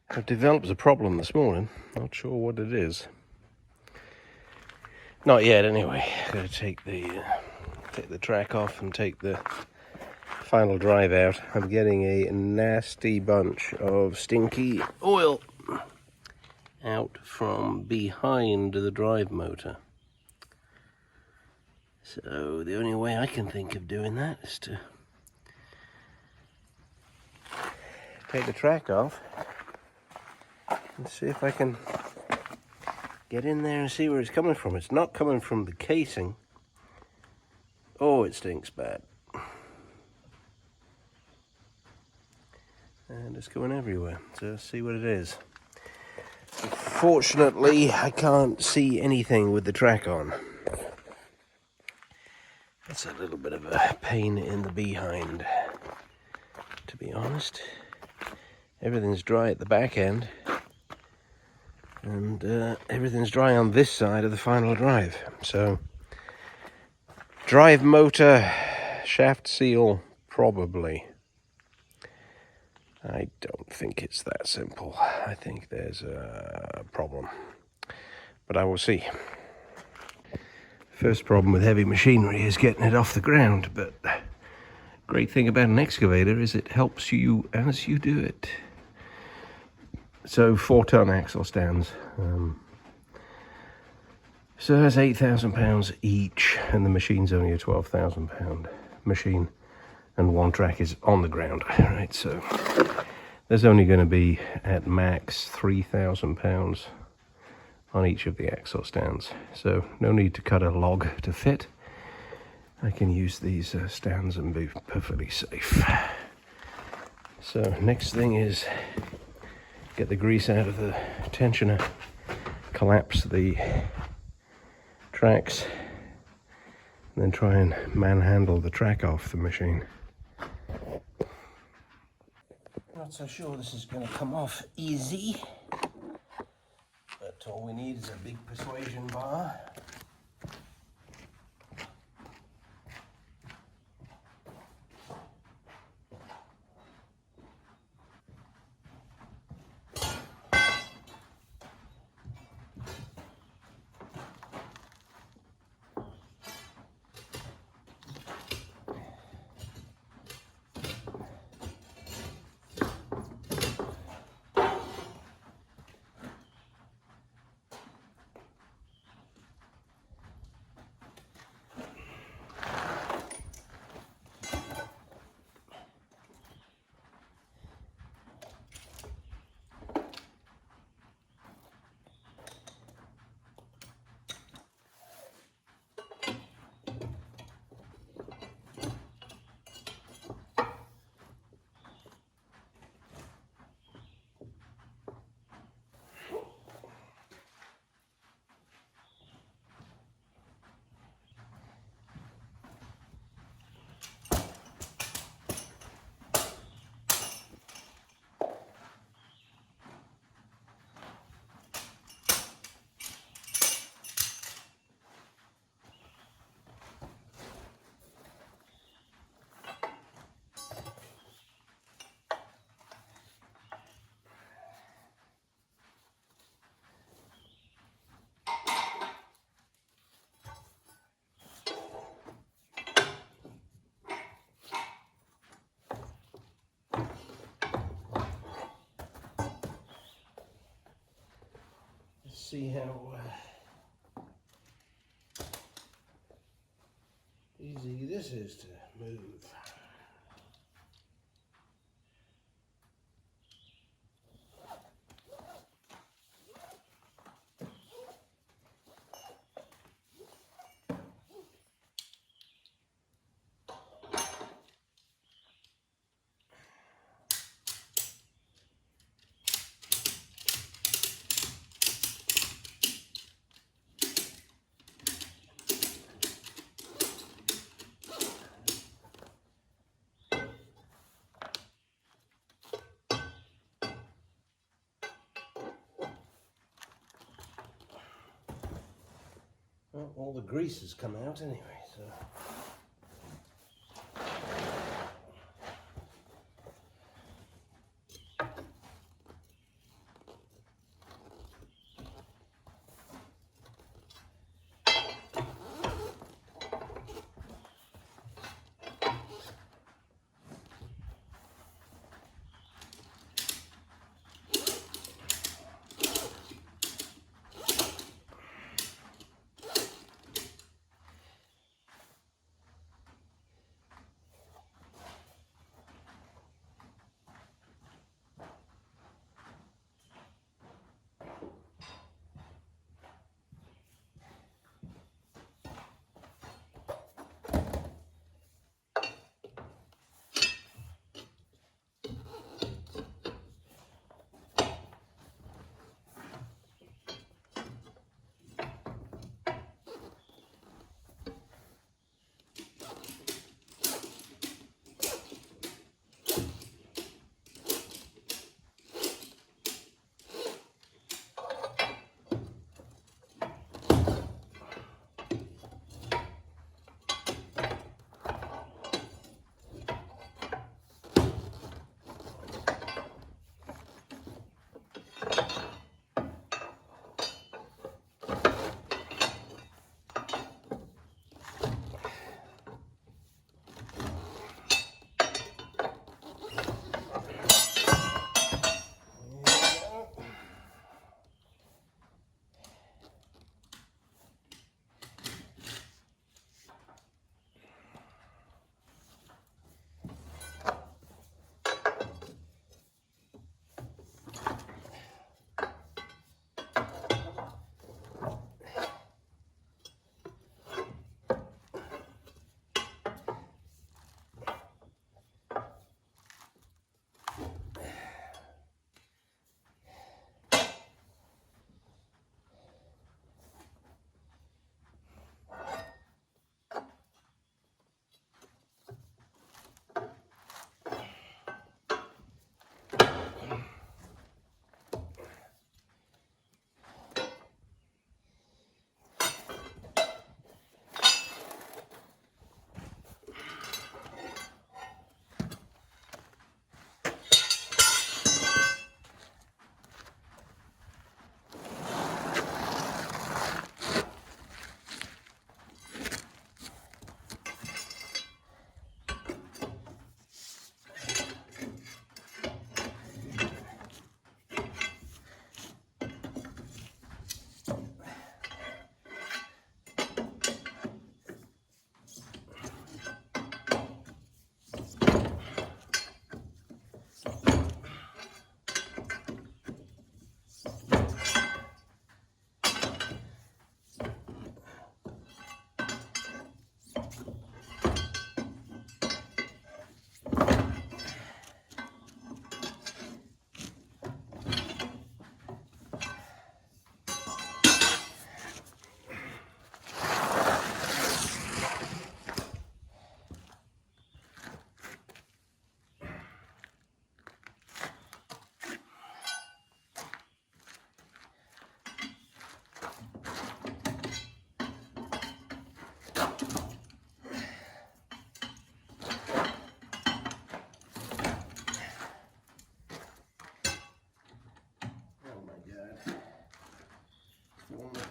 I've developed a problem this morning. Not sure what it is. Not yet, anyway. Got to take the track off and take the final drive out. I'm getting a nasty bunch of stinky oil out from behind the drive motor. So the only way I can think of doing that is to take the track off and see if I can get in there and see where it's coming from. It's not coming from the casing. Oh, it stinks bad. And it's going everywhere, so let's see what it is. Fortunately, I can't see anything with the track on. It's a little bit of a pain in the behind, to be honest. Everything's dry at the back end, and everything's dry on this side of the final drive. So, drive motor, shaft seal, probably. I don't think it's that simple. I think there's a problem, but I will see. First problem with heavy machinery is getting it off the ground, but great thing about an excavator is it helps you as you do it. So 4-ton axle stands. So that's 8,000 pounds each, and the machine's only a 12,000 pound machine, and one track is on the ground, right? So there's only going to be at max 3,000 pounds on each of the axle stands. So no need to cut a log to fit. I can use these stands and be perfectly safe. So next thing is get the grease out of the tensioner, collapse the tracks, and then try and manhandle the track off the machine. Not so sure this is going to come off easy, but all we need is a big persuasion bar. See how easy this is to move. Well, all the grease has come out anyway, so.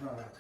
apart.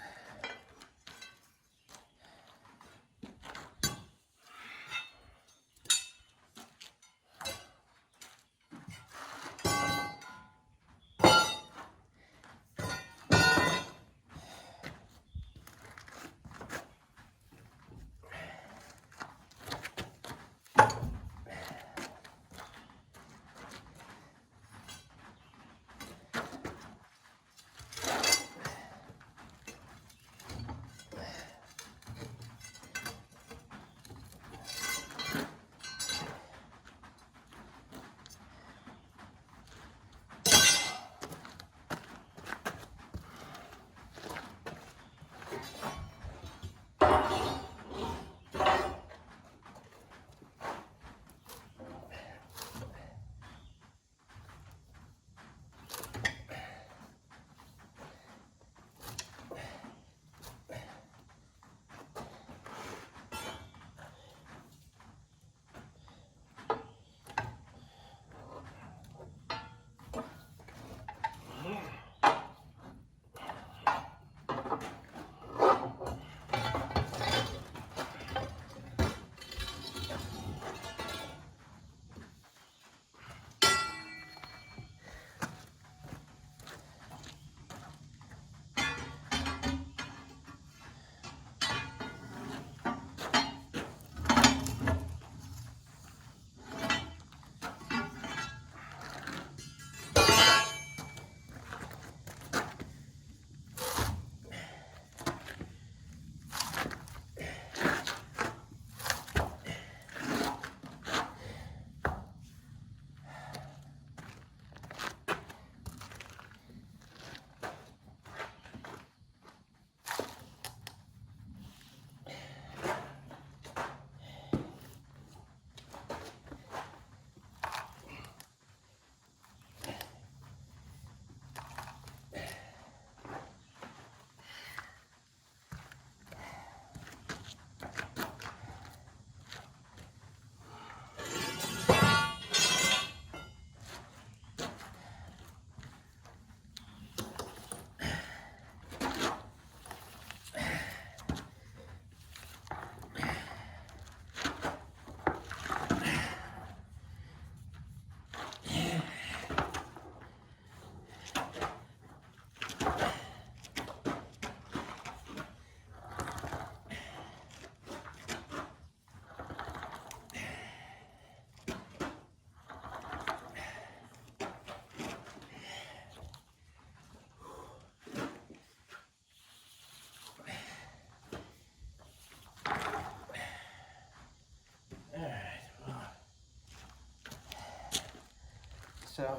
So,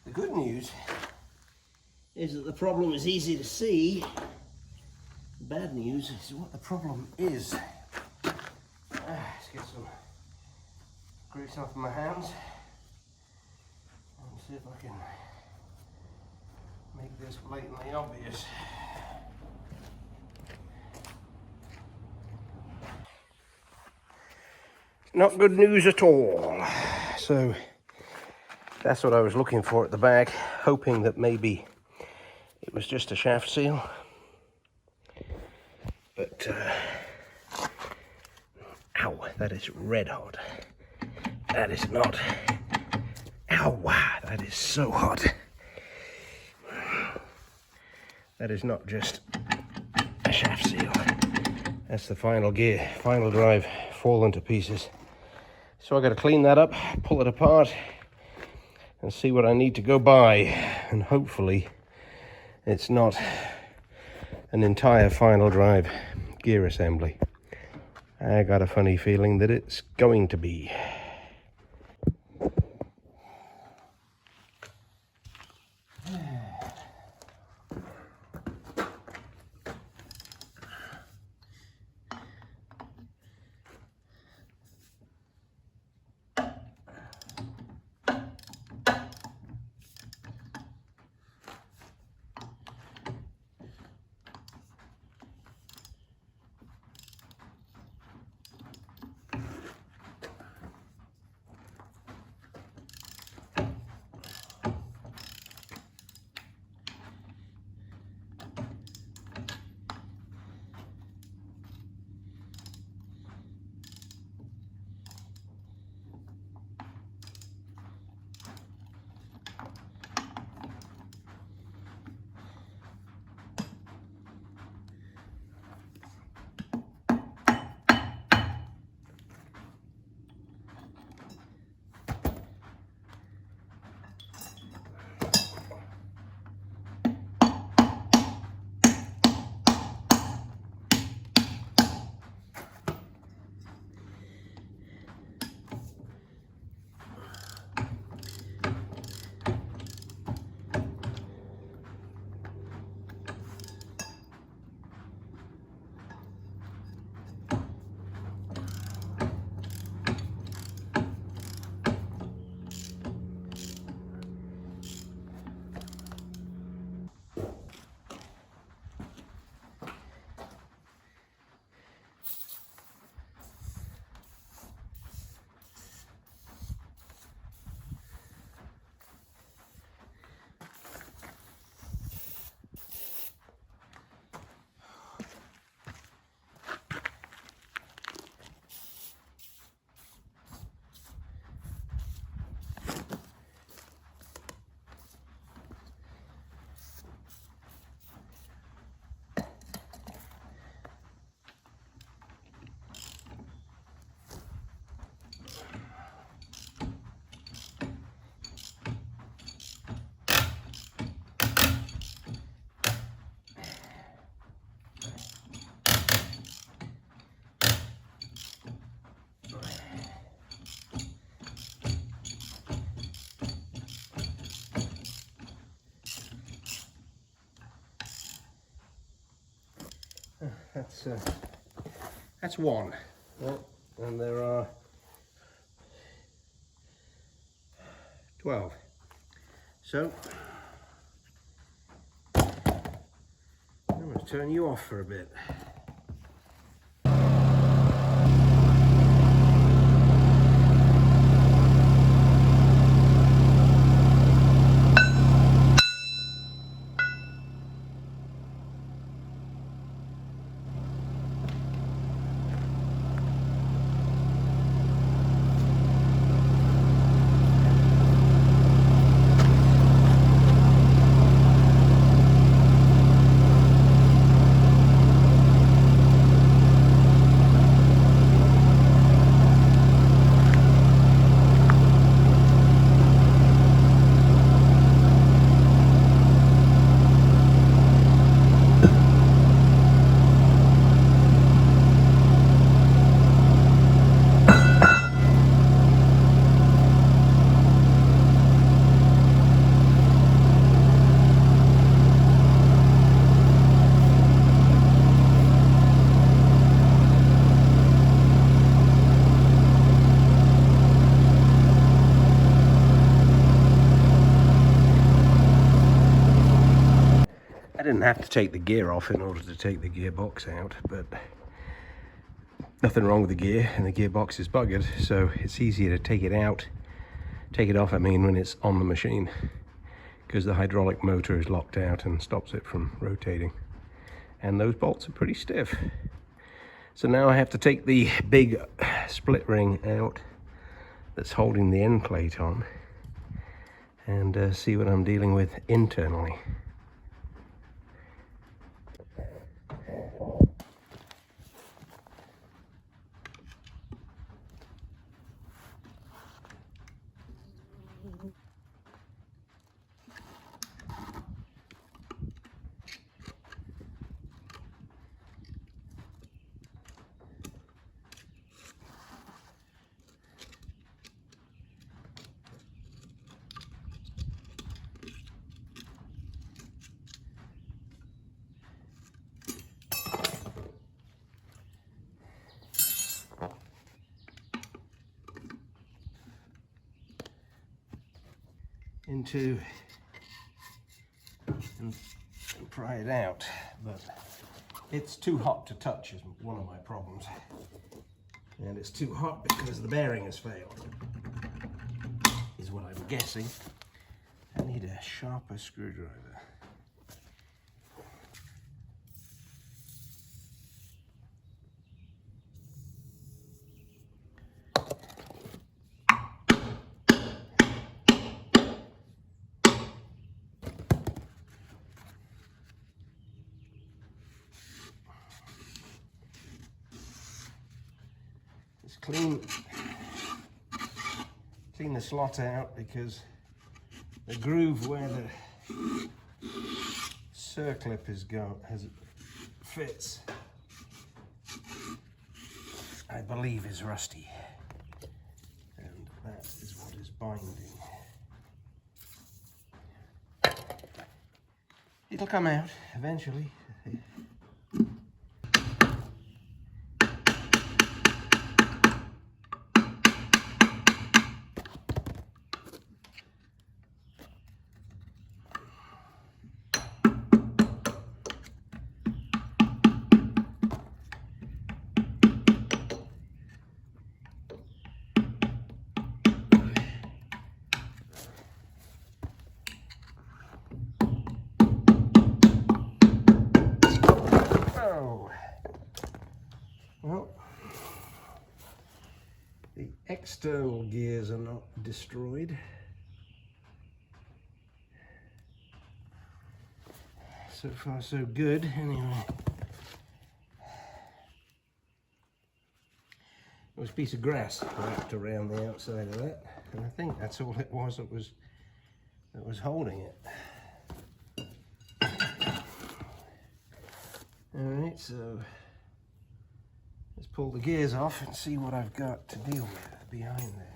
the good news is that the problem is easy to see. The bad news is what the problem is. Let's get some grease off my hands and see if I can make this blatantly obvious. Not good news at all. So that's what I was looking for at the back, hoping that maybe it was just a shaft seal. But, ow, that is red hot. That is not. Ow, wow, that is so hot. That is not just a shaft seal. That's the final gear, final drive, fallen to pieces. So I got to clean that up, pull it apart, and see what I need to go buy. And hopefully it's not an entire final drive gear assembly. I got a funny feeling that it's going to be. so that's one. Right? And there are 12. So I'm going to turn you off for a bit. I didn't have to take the gear off in order to take the gearbox out, but nothing wrong with the gear, and the gearbox is buggered, so it's easier to take it off, I mean, when it's on the machine, because the hydraulic motor is locked out and stops it from rotating. And those bolts are pretty stiff. So now I have to take the big split ring out that's holding the end plate on and see what I'm dealing with internally. Into and pry it out, but it's too hot to touch is one of my problems, and it's too hot because the bearing has failed, is what I'm guessing. I need a sharper screwdriver. Clean the slot out, because the groove where the circlip fits, I believe, is rusty, and that is what is binding. It'll come out eventually. Well, the external gears are not destroyed. So far so good, anyway. There was a piece of grass wrapped around the outside of that, and I think that's all it was that was holding it. Alright, so let's pull the gears off and see what I've got to deal with behind there.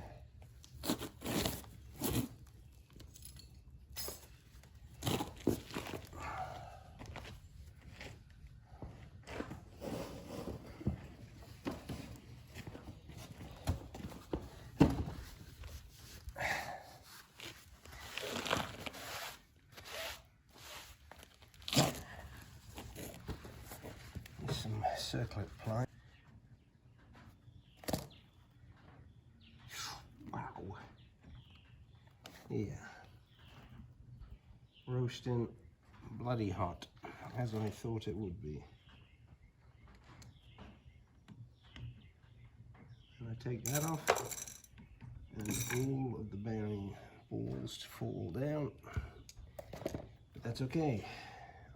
circlip ply. Wow. Yeah. Roasting bloody hot, as I thought it would be. And I take that off, and all of the bearing balls fall down. But that's okay.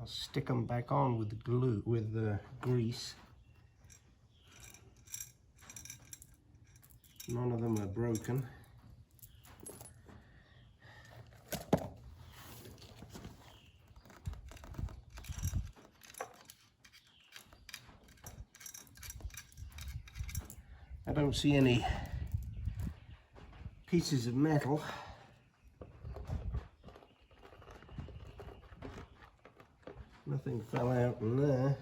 I'll stick them back on with the glue, with the grease. None of them are broken. I don't see any pieces of metal. Nothing fell out in there.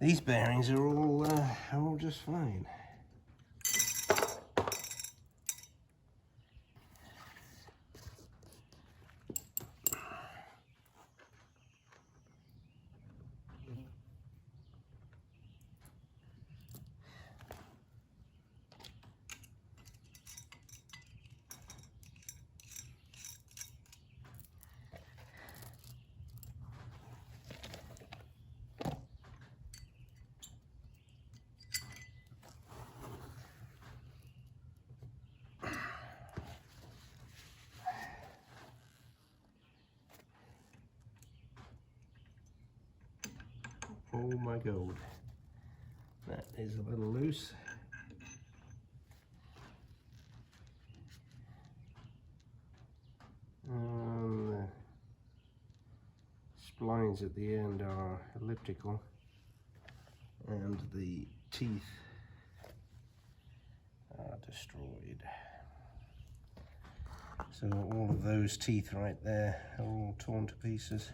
These bearings are all just fine. Oh my God, that is a little loose. The splines at the end are elliptical, and the teeth are destroyed. So all of those teeth right there are all torn to pieces,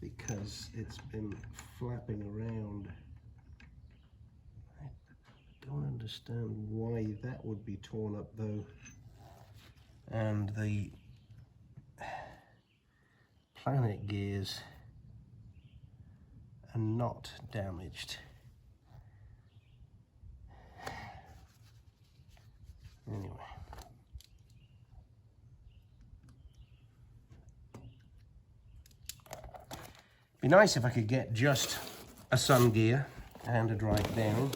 because it's been flapping around. I don't understand why that would be torn up though. And the planet gears are not damaged. Anyway. Be nice if I could get just a sun gear and a drive bearing.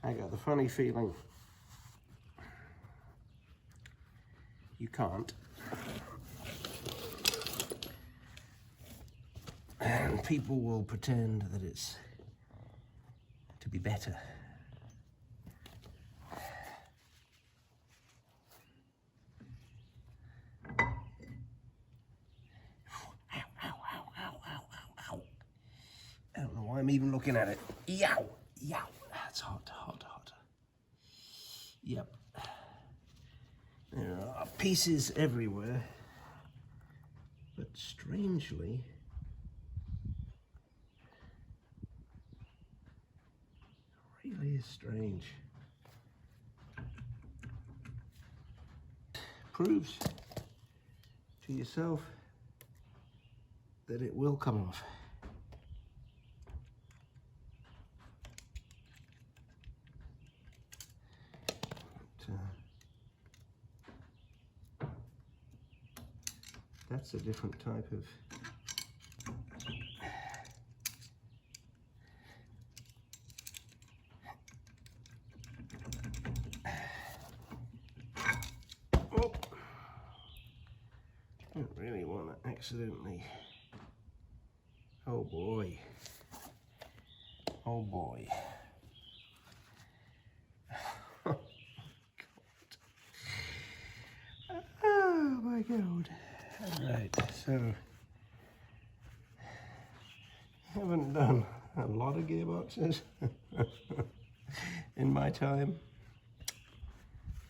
I got the funny feeling you can't. And people will pretend that it's to be better. I don't know why I'm even looking at it. Yow! Yow! That's hot, hot, hot. Yep. There are pieces everywhere. But strangely, it really is strange. Proves to yourself that it will come off. That's a different type of oh. Don't really want to accidentally, oh boy, Oh boy. Oh my god. Alright, so I haven't done a lot of gearboxes in my time,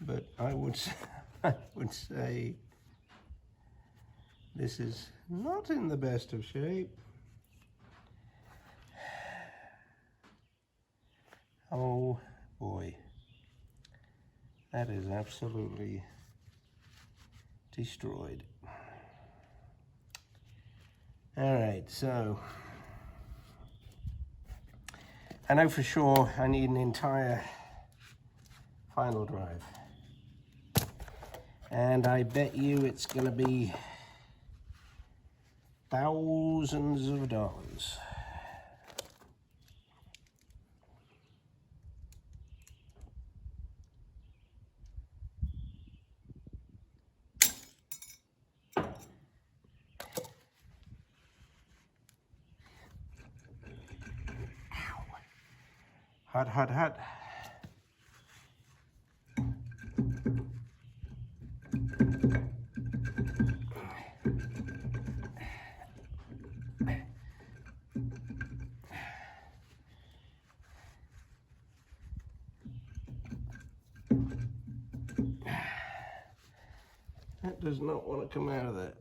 but I would say this is not in the best of shape. Oh boy, that is absolutely destroyed. All right, so I know for sure I need an entire final drive, and I bet you it's going to be thousands of dollars. Hot, hot, hot. That does not want to come out of that.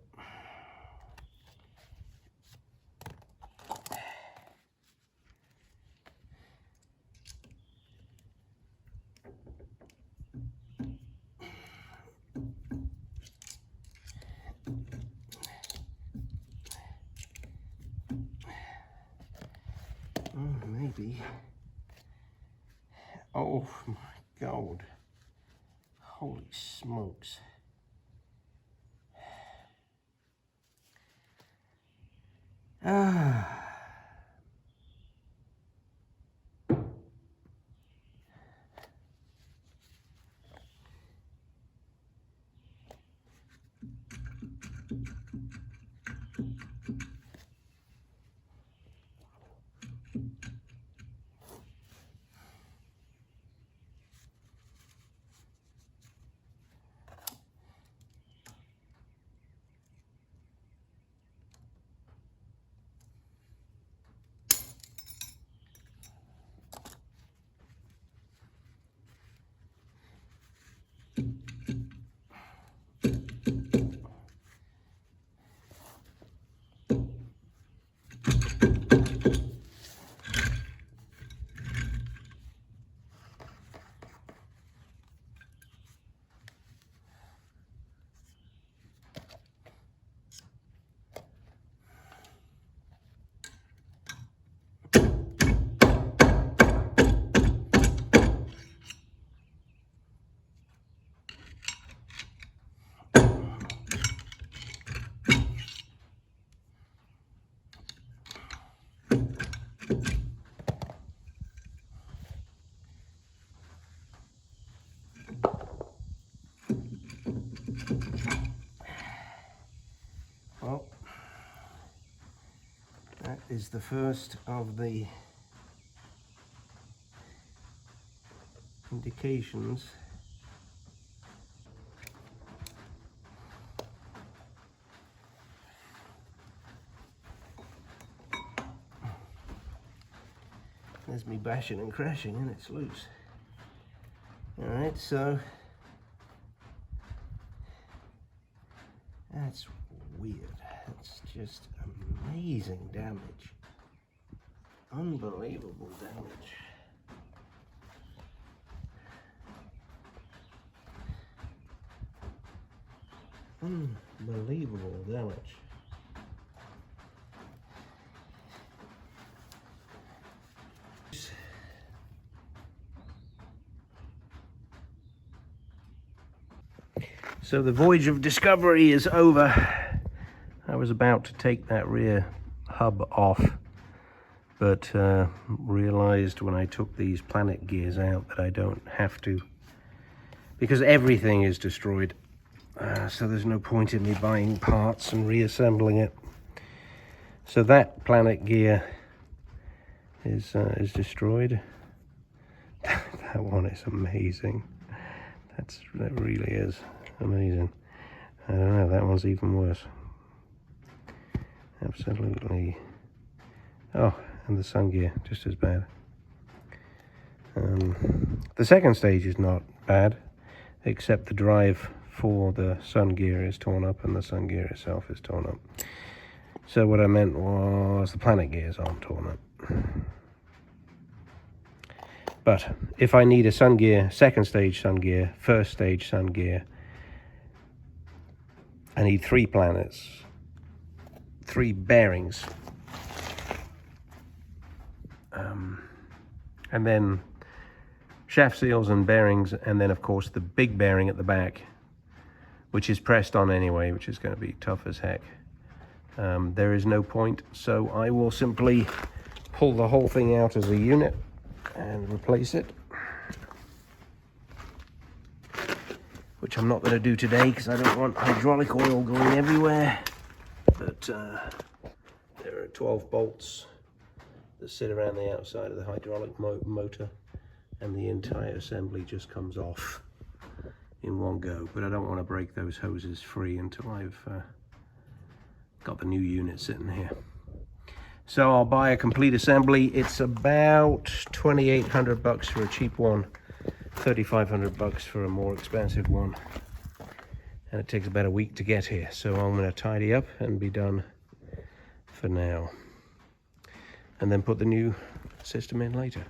Oh, maybe. Oh my god. Holy smokes. Ah. Well, that is the first of the indications. There's me bashing and crashing and it's loose. Alright, so that's weird. That's just amazing damage. Unbelievable damage. Unbelievable damage. So the voyage of discovery is over. I was about to take that rear hub off, but realized when I took these planet gears out that I don't have to, because everything is destroyed. So there's no point in me buying parts and reassembling it. So that planet gear is destroyed. That one is amazing. That really is amazing. I don't know, that one's even worse. Absolutely. Oh, and the sun gear, just as bad. The second stage is not bad, except the drive for the sun gear is torn up and the sun gear itself is torn up. So what I meant was the planet gears aren't torn up. But if I need a sun gear, second stage sun gear, first stage sun gear, I need 3 planets, 3 bearings, and then shaft seals and bearings, and then of course the big bearing at the back, which is pressed on anyway, which is going to be tough as heck. There is no point, so I will simply pull the whole thing out as a unit and replace it, which I'm not going to do today because I don't want hydraulic oil going everywhere. But there are 12 bolts that sit around the outside of the hydraulic motor, and the entire assembly just comes off in one go. But I don't want to break those hoses free until I've got the new unit sitting here. So I'll buy a complete assembly. It's about $2,800 for a cheap one, $3,500 for a more expensive one, and it takes about a week to get here. So I'm going to tidy up and be done for now, and then put the new system in later.